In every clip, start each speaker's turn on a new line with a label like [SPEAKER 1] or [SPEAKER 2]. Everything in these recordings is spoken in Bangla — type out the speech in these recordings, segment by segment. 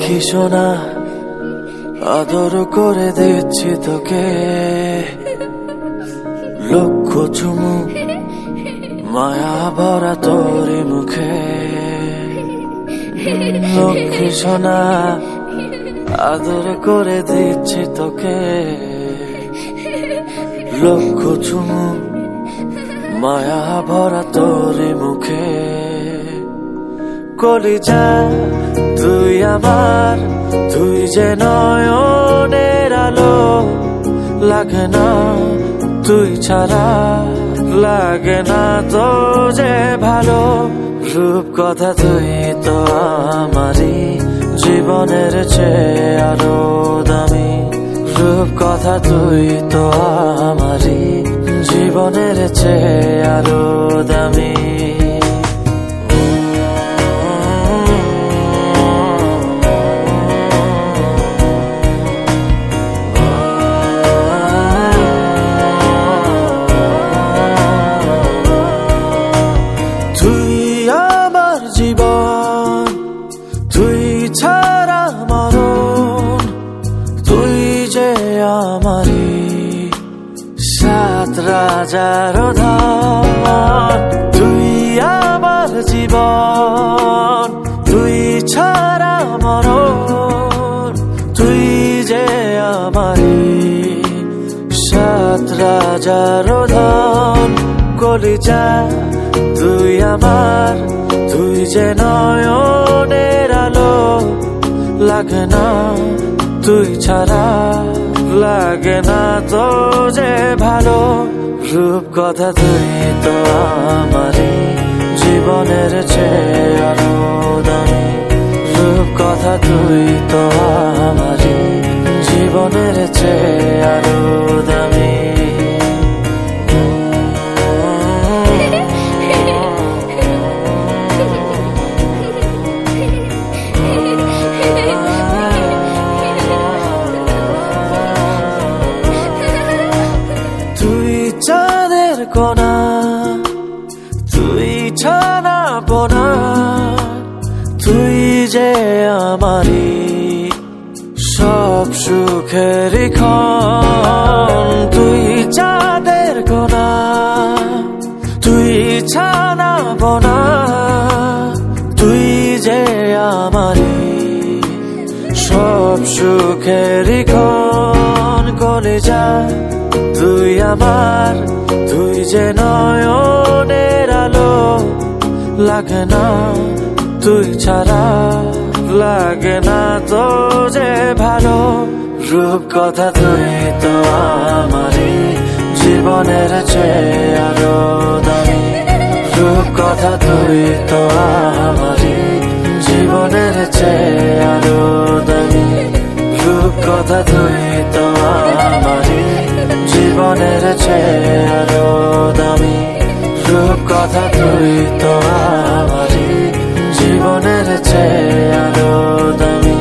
[SPEAKER 1] লক্ষ্মী সোনা আদর করে দিচ্ছি তোকে, লক্ষ চুমু মায়া ভরা তোরি মুখে। লক্ষ্মী সোনা আদর করে দিচ্ছি তোকে, লক্ষ চুমু মায়া ভরা তোরি মুখে। কলিজা তুই আমার, তুই যে নয়নের আলো, লাগে না তুই ছাড়া, লাগে না তো যে ভালো। রূপ কথা তুই তো আমারই জীবনের চেয়ে আরো দামি, রূপ কথা তুই তো আমারই জীবনের চেয়ে আরো দামি। জীবন তুই ছাড়া মরণ, তুই যে আমারি সাত রাজার ধন। তুই আমার জীবন, তুই ছাড়া মরণ, তুই যে আমারি সাত রাজার ধন। কলিজা তুই আমার, তুই যে নয়নের আলো, লাগে না তুই ছাড়া, লাগে না তো যে ভালো। রূপ কথা তুই তো আমারই জীবনের চেয়ে আরো দামি, রূপ কথা তুই তো আমারই জীবনের চেয়ে আরো দামি। চাঁদের কোনা তুই ছানা বোনা, তুই যে আমারি সব সুখের ক্ষণ। তুই চাঁদের কোনা তুই ছানা বোনা, তুই যে আমারি সব সুখের ক্ষণ। কলিজা তুই আমার, তুই যে নয়নের আলো, লাগে না তুই ছাড়া, লাগে না তো যে ভালো। রূপ কথা তুই তো আমারই জীবনের চেয়ে আরো দামি, রূপ কথা তুই তো আমারই জীবনের চেয়ে আরো দামি, রূপ কথা তুই তো আমারই জীবনের চেয়ে আরো দামি, রূপ কথা তুই তো আমারই জীবনের চেয়ে আরো দামি।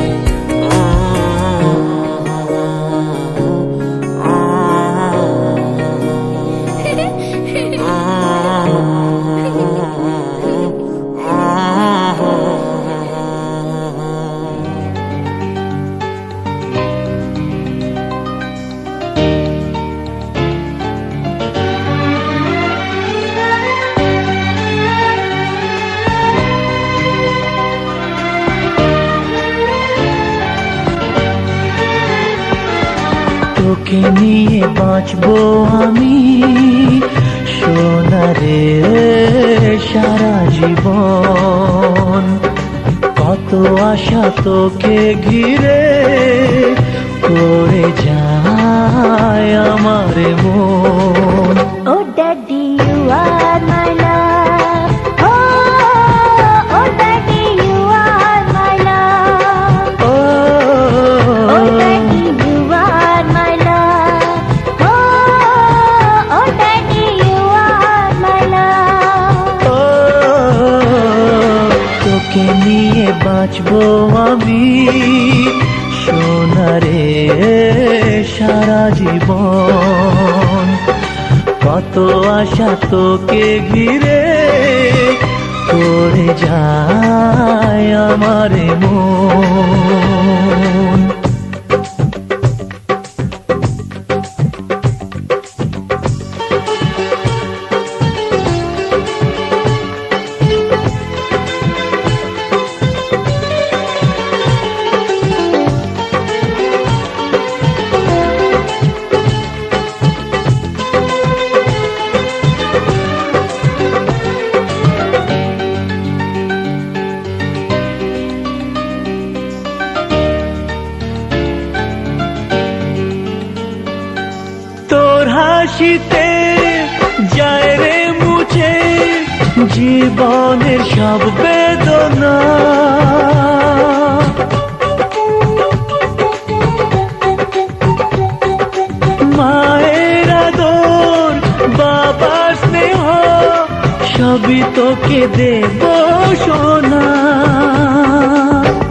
[SPEAKER 2] তোকে নিয়ে বাঁচবো আমি সোনারে সারা জীবন, কত আশা তোকে ঘিরে করে যায় আমার মন।
[SPEAKER 3] Oh daddy, you are my love. Oh daddy, you are my love. Oh daddy, you are my love. Oh daddy, you are my love.
[SPEAKER 2] তোকে নিয়ে বাঁচবো আমি সোনারে সারা জীবন, কত আশা তোকে ঘিরে করে যায় আমার মন। তোর হাসিতে যায় রে মুছে জীবনের সব বেদনা। মায়ের আদর বাবার স্নেহ সবই তোকে দেব সোনা।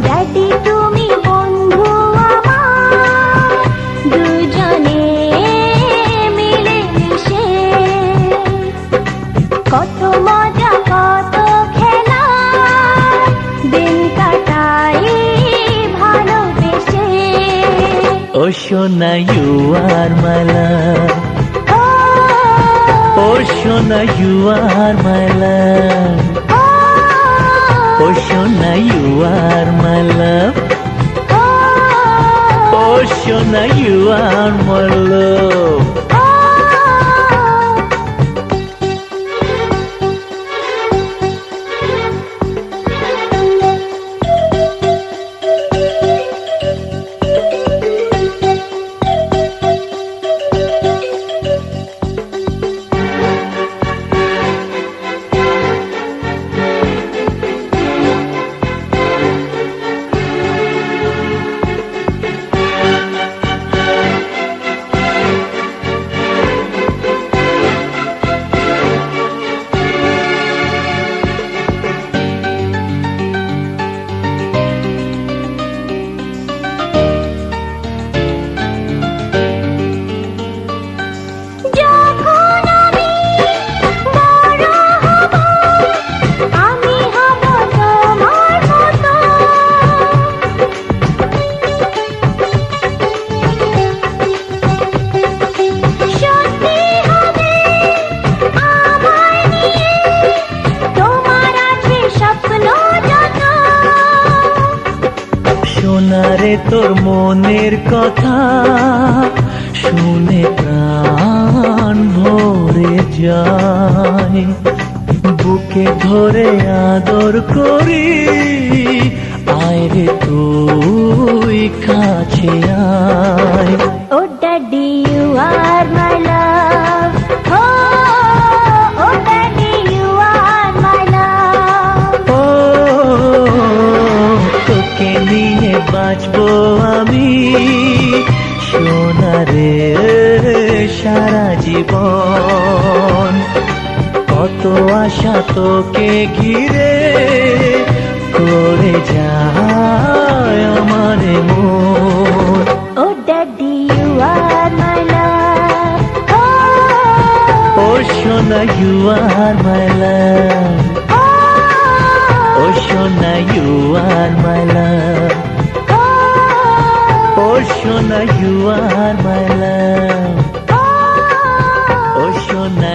[SPEAKER 3] ড্যাডি তুমি বন্ধু আমার, দুজনে মিলে মিশে কত মজা কত খেলা দিন কাটাই ভালোবেসে।
[SPEAKER 2] ও সোনা ইউ আর মাই লাভ, ও সোনা ইউ আর মাই লাভ, ও সোনা ইউ আর মাই লাভ, ও সোনা ইউ আর মাই লাভ।
[SPEAKER 3] যখন আমি বড় হব, আমি হব তোমার মতো। সত্যি হবে আমায় নিয়ে তোমার আছে স্বপ্ন যত।
[SPEAKER 2] সোনারে তোর মনের কথা শুনে প্রাণ ভরে যায়, বুকে ধরে আদর করি আয় রে তুই কাছে আয়।
[SPEAKER 3] Oh daddy you are my love, oh daddy you are my love.
[SPEAKER 2] ও তোকে নিয়ে বাঁচবো আমি সোনারে সারা জীবন। কত আশা তোকে ঘিরে করে যায় আমার মন।
[SPEAKER 3] ও daddy you are my love,
[SPEAKER 2] ও সোনা ইউ আর মাই লাভ, ও সোনা ইউ আর মাই লাভ, ও সোনা ইউ আর মাই লাভ, ও সোনা